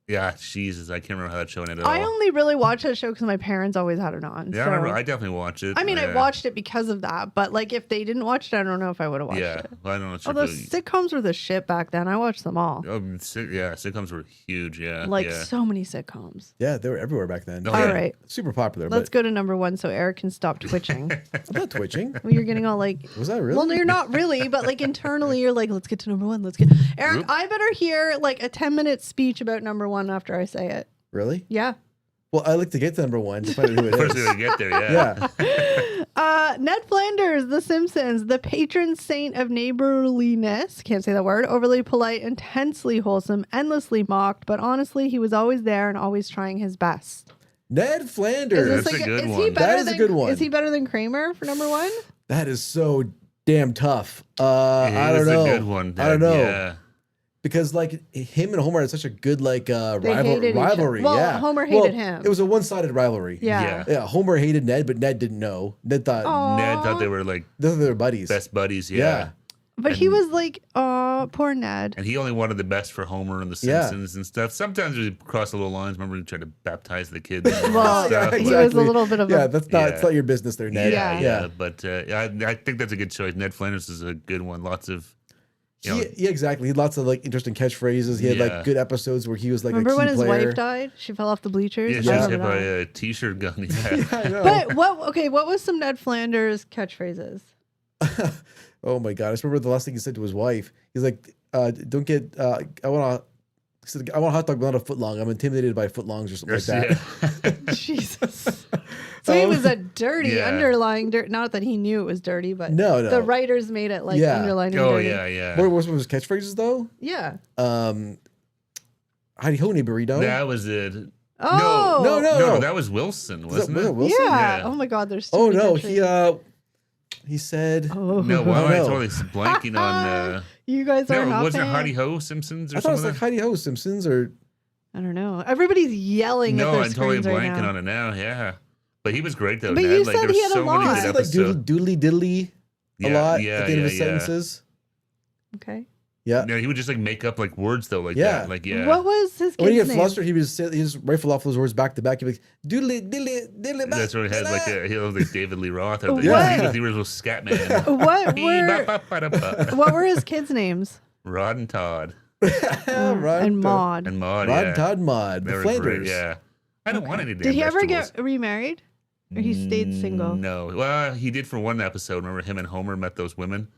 yeah, Jesus, I can't remember how that show ended at I all. only really watched that show because my parents always had it on. Yeah, so. I remember. I definitely watched it. I mean, I yeah. watched it because of that. But like, if they didn't watch it, I don't know if I would have watched Yeah, it. well, I don't know. Although sitcoms were the shit back then. I watched them all. Sitcoms were huge. Yeah, Like yeah. so many sitcoms. Yeah, they were everywhere back then. Oh, All yeah. right, Super popular. let's But go to number one so Eric can stop twitching. I'm not twitching. Well, you're getting all like, Was that really? well, no, you're not really, but like internally, you're like, let's get to number one. Let's get Eric. Whoop. I better hear like a 10-minute speech about number one after I say it. Really? Yeah. Well, I like to get to number one to find out who it First, we is. gotta get there. Yeah. Yeah. Ned Flanders, The Simpsons, the patron saint of neighborliness. Can't say that word. Overly polite, intensely wholesome, endlessly mocked, but honestly, he was always there and always trying his best. Ned Flanders. Is, this That's a good is one. he better That is a than, good one. Is he better than Kramer for number one? That is so damn tough. I don't was know. a good one. I don't know. Yeah. Because like him and Homer had such a good like hated each other. rivalry. Well, yeah. Homer hated him. It was a one-sided rivalry. Yeah. Yeah. Homer hated Ned, but Ned didn't know. Ned thought Aw. Ned thought they were like they were buddies. best buddies. Yeah. Yeah. But he was like, oh, poor Ned. And he only wanted the best for Homer and the Yeah. Simpsons and stuff. Sometimes we cross the little lines. Remember, he tried to baptize the kids. And Well, stuff. he was a little bit of Yeah, a... that's not. Yeah. It's not your business there, Ned. Yeah. yeah. But I think that's a good choice. Ned Flanders is a good one. Lots of, you know, Yeah, exactly. He had lots of like interesting catchphrases. He had Yeah. like good episodes where he was like Remember a key when his player. wife died? She fell off the bleachers? yeah, I she was hit remember by that. a t-shirt gun. Yeah. I know. But what was some Ned Flanders catchphrases? Oh my god! I just remember the last thing he said to his wife. He's like, "Don't get. I want a hot dog, but not a foot long. I'm intimidated by footlongs or something like that." Yeah. Jesus. So he was a dirty, Yeah. underlying dirt. Not that he knew it was dirty, but No. the writers made it like Yeah. underlining Oh dirty. yeah. What were some of his catchphrases though? Yeah. Howdy ho, neighborito. That was it. Oh. No. That was Wilson, Was that wasn't it? Wilson? Yeah. Yeah. Oh my God. There's too Oh many no, catchphrases. he said. Oh. No, why am I no. totally blanking on? You guys are No, not was it fans? Howdy Ho Simpsons or I thought it was something? like Heidi Ho Simpsons or I don't know. Everybody's yelling at No, their I'm totally screens right blanking now. on it now. Yeah, but he was great though. But Ned. you Like said there he were had a so many lot. he good said like episodes. doodly diddly a lot yeah, at the end of his yeah. sentences. Okay. Yeah. No, he would just like make up like words though, like Yeah. that. Like yeah. What was his When he kid's get name? flustered, he just rifle off those words back to back. He'd be like, doodly diddly diddly. That's what he had like he was like David Lee Roth. Or What? he was the original scat man. What were his kids' names? Rod and Todd And Maud. and Maud. Rod yeah. Todd Maud. They The were Flanders. great. Yeah. I don't want any damn Did he ever vegetables. get remarried? Or he stayed single? No. Well, he did for one episode. Remember him and Homer met those women?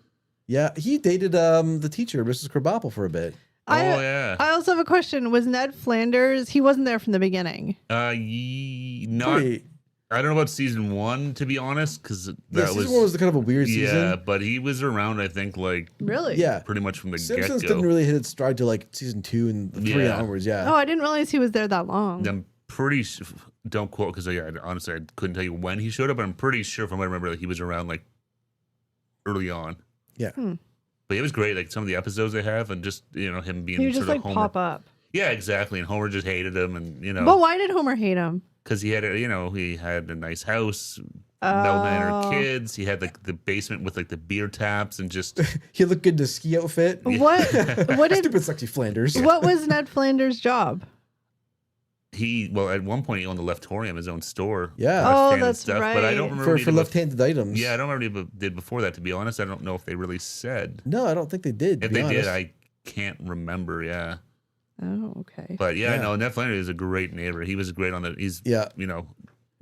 Yeah, he dated the teacher, Mrs. Krabappel, for a bit. Oh yeah. I also have a question. Was Ned Flanders? He wasn't there from the beginning. Not. Pretty- I don't know about season 1 to be honest, because Yeah, that season one was kind of a weird yeah, season. but he was around. I think like Really? Yeah. pretty much from the get Simpsons go. didn't really hit its stride to like season 2 and 3 Yeah. onwards. Yeah. Oh, I didn't realize he was there that long. I'm pretty sure. Don't quote because honestly I couldn't tell you when he showed up. But I'm pretty sure from what I remember that he was around like early on. Yeah. But it was great. Like some of the episodes they have, and just him being He would just sort like of Homer. pop up. Yeah, exactly. And Homer just hated him, and But why did Homer hate him? because he had he had a nice house, no manner Oh. kids. He had like the basement with like the beer taps and just He looked good in his ski outfit. What did Stupid sexy Flanders. what was Ned Flanders' job? at one point he owned the Leftorium, his own store. Yeah. Oh, Left-handed that's But I don't right. remember For what he did left-handed items. Yeah, I don't remember what he did before that. To be honest, I don't know if they really said. No, I don't think they did. to If be they did, honest. I can't remember. Yeah, Oh, okay. but yeah, Yeah. no, Ned Flanders is a great neighbor. He was great on the. He's Yeah.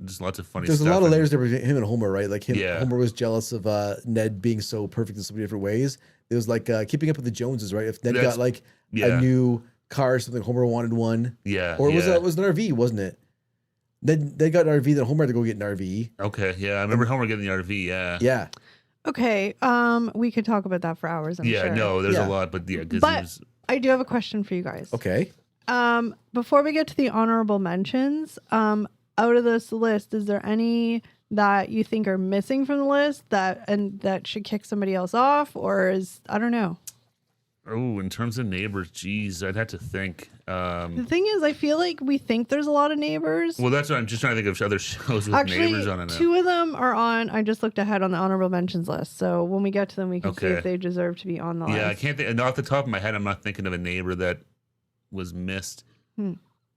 just lots of funny. There's a stuff lot of and- layers there between him and Homer, right? Like him, Yeah. Homer was jealous of Ned being so perfect in so many different ways. It was like keeping up with the Joneses, right? If Ned That's- got like yeah. a new car or something, Homer wanted one. Yeah, Or yeah. it was an RV, wasn't it? They got an RV, then Homer had to go get an RV. Okay, yeah, I remember Homer getting the RV. Yeah, Yeah. Okay. We could talk about that for hours. I'm yeah. sure. No, there's Yeah. a lot, but yeah, because But I do have a question for you guys. Okay. Before we get to the honorable mentions, out of this list, is there any that you think are missing from the list that should kick somebody else off, or I don't know? Oh, in terms of Neighbours, geez, I'd have to think. The thing is, I feel like we think there's a lot of Neighbours. Well, that's what I'm just trying to think of other shows with Actually, Neighbours on it. two of them are on. I just looked ahead on the honorable mentions list. So when we get to them, we can see Okay. if they deserve to be on the list. Yeah, I can't think. Off the top of my head, I'm not thinking of a neighbor that was missed.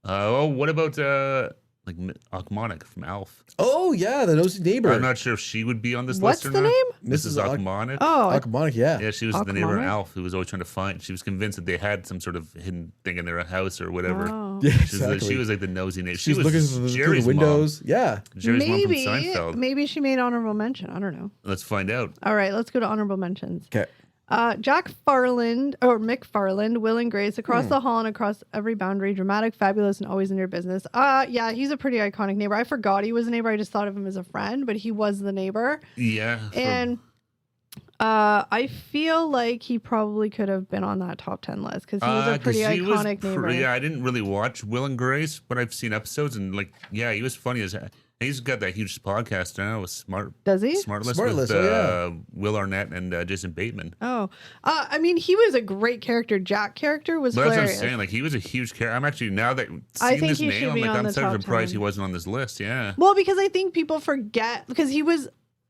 What about like Achmonic from Alf? Oh yeah, the nosy neighbor. I'm not sure if she would be on this What's list or the not. name? Mrs. Achmonic. Oh, Achmonic, yeah. Yeah, she was the neighbor in Achmonic? Alf who was always trying to find. She was convinced that they had some sort of hidden thing in their house or whatever. oh. Yeah, She exactly. was like the nosy neighbor. She's looking through Jerry's the windows. Yeah. Mom. Jerry's mom from Maybe, Seinfeld. maybe she made honorable mention. I don't know. Let's find out. All right, let's go to honorable mentions. Okay. Jack Farland or Mick Farland, Will and Grace, across the hall and across every boundary, dramatic, fabulous, and always in your business. Yeah, he's a pretty iconic neighbor. I forgot he was a neighbor. I just thought of him as a friend, but he was the neighbor. Yeah. And I feel like he probably could have been on that top 10 list because he was a pretty iconic neighbor. Yeah, I didn't really watch Will and Grace, but I've seen episodes and he was funny as. He's got that huge podcast now with Smart. Does he? Smartless Smartless, with oh, Will Arnett and Jason Bateman. Oh, I mean, he was a great character. Jack character was But that's hilarious. what I'm saying. Like he was a huge character. I'm actually now that I seeing think this he should name, I'm be like on I'm the sort of top surprised 10. he wasn't on this list. Yeah. Well, because I think people forget because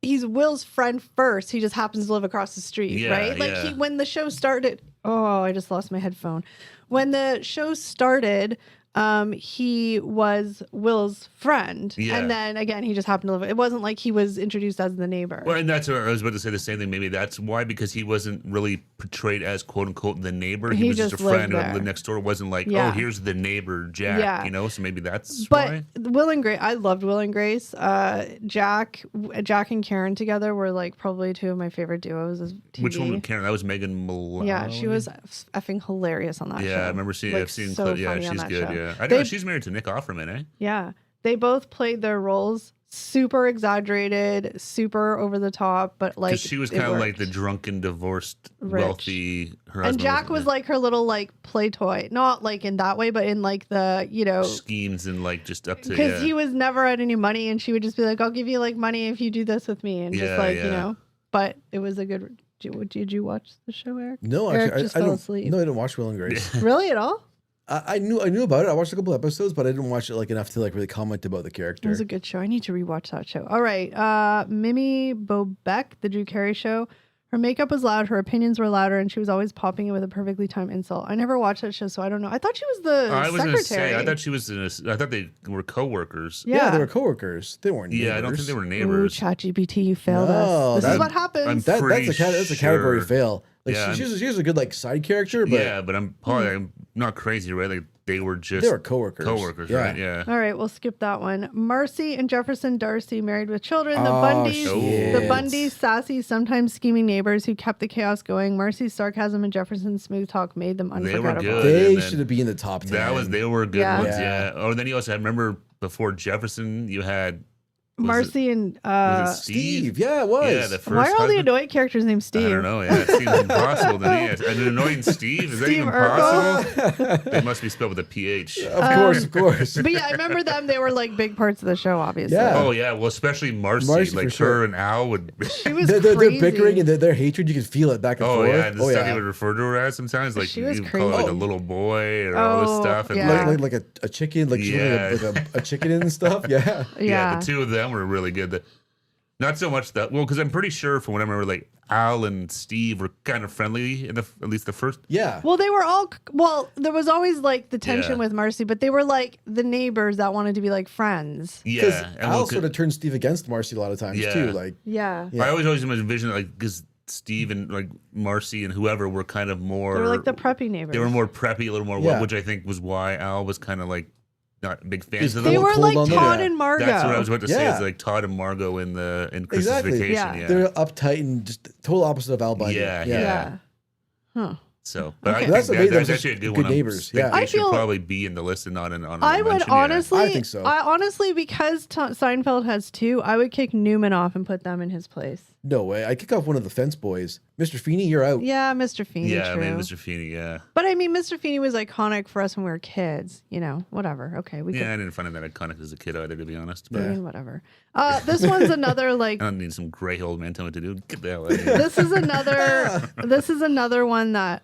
he's Will's friend first. He just happens to live across the street, Yeah, right? Like yeah. when the show started. Oh, I just lost my headphone. When the show started, he was Will's friend, Yeah. and then again, he just happened to live. It wasn't like he was introduced as the neighbor. Well, and that's what I was about to say. The same thing. Maybe that's why, because he wasn't really portrayed as "quote unquote" the neighbor. He was just a just lived friend who there. lived next door. It wasn't like, Yeah. oh, here's the neighbor Jack. Yeah. You know, so maybe that's But why. Will and Grace, I loved Will and Grace. Jack and Karen together were like probably two of my favorite duos of TV. Which one, Karen? That was Megan Mullally. Yeah, she was effing hilarious on that show. Yeah, I remember seeing. Like, I've seen. so Yeah, funny on she's that good. show. Yeah, I They- know she's married to Nick Offerman, eh? Yeah, they both played their roles super exaggerated, super over the top, but like Because she was it kind of like worked. the drunken, divorced, Rich. wealthy. Her And husband Jack was like her little like play toy, not like in that way, but in like the schemes and like just up to because he was never had any money, and she would just be like, "I'll give you like money if you do this with me," and just Yeah, like yeah. But it was a good. Did you watch the show, Eric? No, Eric actually, just I fell don't. asleep. No, I didn't watch Will and Grace. Really at all? I knew about it. I watched a couple episodes, but I didn't watch it like enough to like really comment about the It character. was a good show. I need to rewatch that show. All right. Mimi Bobek, the Drew Carey show. Her makeup was loud, her opinions were louder, and she was always popping in with a perfectly timed insult. I never watched that show, so I don't know. I thought she was the I was secretary. gonna say. I thought she was. I thought they were coworkers. Yeah, they were coworkers. They weren't. Yeah, I don't think they were Ooh, neighbors. ChatGPT, you failed No, us. This is that- what happens. I'm That's a category sure. fail. Like Yeah, she was a good like side character, but Yeah, but I'm not crazy, right? Like they were just they were coworkers. coworkers, Yeah. right? Yeah. All right, we'll skip that one. Marcy and Jefferson Darcy married with children. The Oh, Bundys, shit. the Bundys, sassy, sometimes scheming neighbors who kept the chaos going. Marcy's sarcasm and Jefferson's smooth talk made them They were unforgettable. good. They And then should have been in the top 10. They were good Yeah. ones, Yeah. yeah. Oh, then you also had, remember before Jefferson, you had Marcy and was it Steve. Yeah, it was. Yeah, the first why are all the husband? annoyed characters named Steve? I don't know. Yeah, it seems impossible to me. An annoying Steve? Is that Steve even Urkel? possible? They must be spelled with a PH. Of course. But yeah, I remember them. They were like big parts of the show, obviously. Yeah. Oh yeah, well especially Marcy. Marcy, like for sure. her and Al would. She was They're crazy. bickering and their hatred, you can feel it back and Oh forth. yeah, the stuff he would refer to her as sometimes, like She was you would call her crazy. like a little boy or all this Oh, stuff. And yeah. Like a chicken, like she Yeah. was like a chicken and stuff. Yeah. Yeah. the two of them were really good. Not so much that because I'm pretty sure from what I remember, like Al and Steve were kind of friendly in at least the first. Yeah. Well, they were all. Well, there was always like the tension Yeah. with Marcy, but they were like the neighbors that wanted to be like friends. Because Yeah, and Al well, sort of turned Steve against Marcy a lot of times Yeah. too. Like, Yeah. Yeah. I always envisioned it, like because Steve and like Marcy and whoever were kind of more. They were like the preppy neighbors. They were more preppy, a little more, Yeah. which I think was why Al was kind of like not big fans Just of They them. were cold like on them. Todd Yeah. and Margot. That's what I was about to say. Yeah. Is like Todd and Margot in Christmas Exactly. Vacation. Yeah. Yeah. they're uptight and just total opposite of Al Bundy. Yeah, Yeah. Huh. So, but Okay. I That's think amazing. that's Those actually a good good one. neighbors, I think yeah. they I should feel- probably be in the list and not an honorable I would mention, yeah. honestly. I think so. Honestly, because Seinfeld has two, I would kick Newman off and put them in his place. No way. I kick off one of the fence boys. Mr. Feeney, you're out. Yeah, Mr. Feeney. Yeah, true. I mean, Mr. Feeney, yeah. But I mean, Mr. Feeney was iconic for us when we were kids. You know, whatever. Okay, we Yeah, I could. didn't find him that iconic as a kid either, to be honest. I But mean, whatever. This one's another like. I don't need some gray old man telling me to do. Get the hell out of here. This is another. This is another one that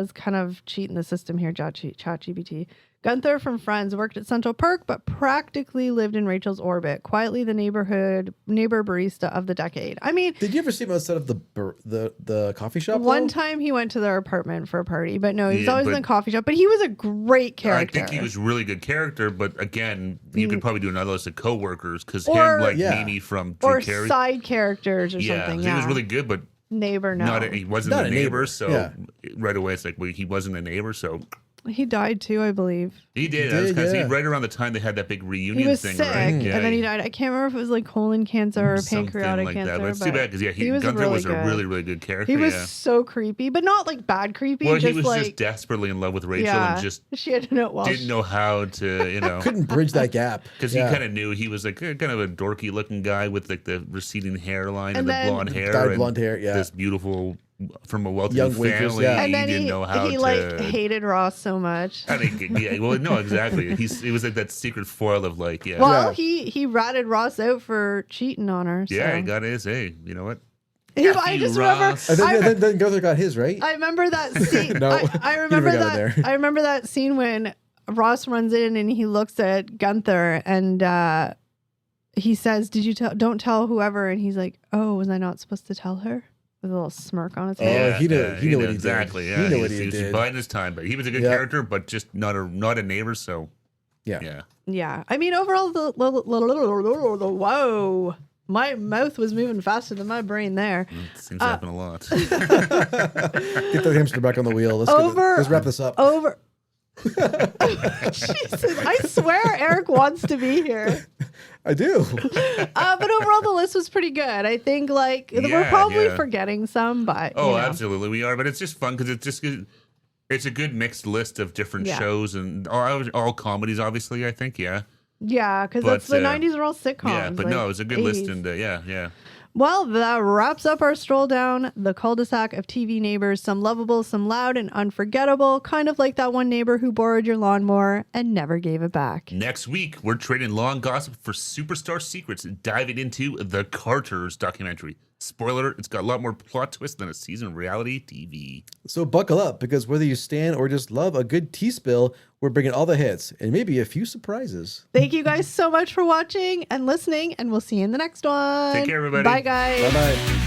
is kind of cheating the system here. ChatGPT. Gunther from Friends worked at Central Park, but practically lived in Rachel's orbit. Quietly, the neighbor barista of the decade. I mean, Did you ever see him outside of the coffee shop? one though? time he went to their apartment for a party, but no, he was Yeah, always in but- the coffee shop. But he was a great I character. think he was a really good character, but again, you could probably do another list of co-workers because Or- him, like Yeah. Mimi from Drew or Carey. side characters or Yeah, something. he was really good, but Neighbor, no. he wasn't Not the a neighbor, neighbor. So yeah. right away, it's like, well, he wasn't the neighbor. So He died too, I believe. he did. He I was did, gonna say, yeah. right around the time they had that big He reunion was thing, sick, right? and then he died. I can't remember if it was like colon cancer or Something pancreatic like cancer. that. But it's too but bad because he was Gunther really was a good. really, really good character. He was yeah. so creepy, but not like bad creepy. Well, just he was like just desperately in love with Rachel yeah, and just she had to know. Well, didn't know how to, Couldn't bridge that gap. because he kind of knew he was like kind of a dorky looking guy with like the receding hairline and, And the then- blonde hair, Dyed and blonde hair, yeah. this beautiful from a wealthy Young waitress, family. yeah. and then didn't he know how to. like hated Ross so much. I think, yeah, well, no, exactly. He was like that secret foil of like, yeah, Well, Yeah. he ratted Ross out for cheating on her. So. yeah, he got his. Hey, you know what? I you, just remember. Ross. And then Gunther got his, right? I remember that scene. No, I he remember never got in that. there. I remember that scene when Ross runs in and he looks at Gunther and he says, "Did you tell? Don't tell whoever." And he's like, "Oh, was I not supposed to tell her?" With a little smirk on his face. he knew what he did. exactly. Yeah, He knew what was- he was did. biding his time, but he was a good Yeah. character, but just not a neighbor. So Yeah. yeah. Yeah, I mean, overall, the whoa, my mouth was moving faster than my brain there. It seems to happen a lot. Get the hamster back on the wheel. Let's wrap this up. Over. Jesus, I swear Eric wants to be here. I do. But overall, the list was pretty good. I think like we're Yeah, probably yeah. forgetting some, but Oh, you know. absolutely, we are. But it's just fun because it's a good mixed list of different Yeah. shows and all comedies. Obviously, I think, yeah, Yeah, because But, that's the '90s are all sitcoms. yeah. But like no, it was a good list, 80s. and yeah. Well, that wraps up our stroll down the cul-de-sac of TV neighbors. Some lovable, some loud and unforgettable. Kind of like that one neighbor who borrowed your lawnmower and never gave it back. Next week, we're trading long gossip for superstar secrets and diving into the Carters documentary. Spoiler alert, it's got a lot more plot twists than a season of reality TV. So buckle up, because whether you stand or just love a good tea spill, we're bringing all the hits and maybe a few surprises. Thank you guys so much for watching and listening, and we'll see you in the next one. Take care, everybody. Bye, guys. Bye-bye.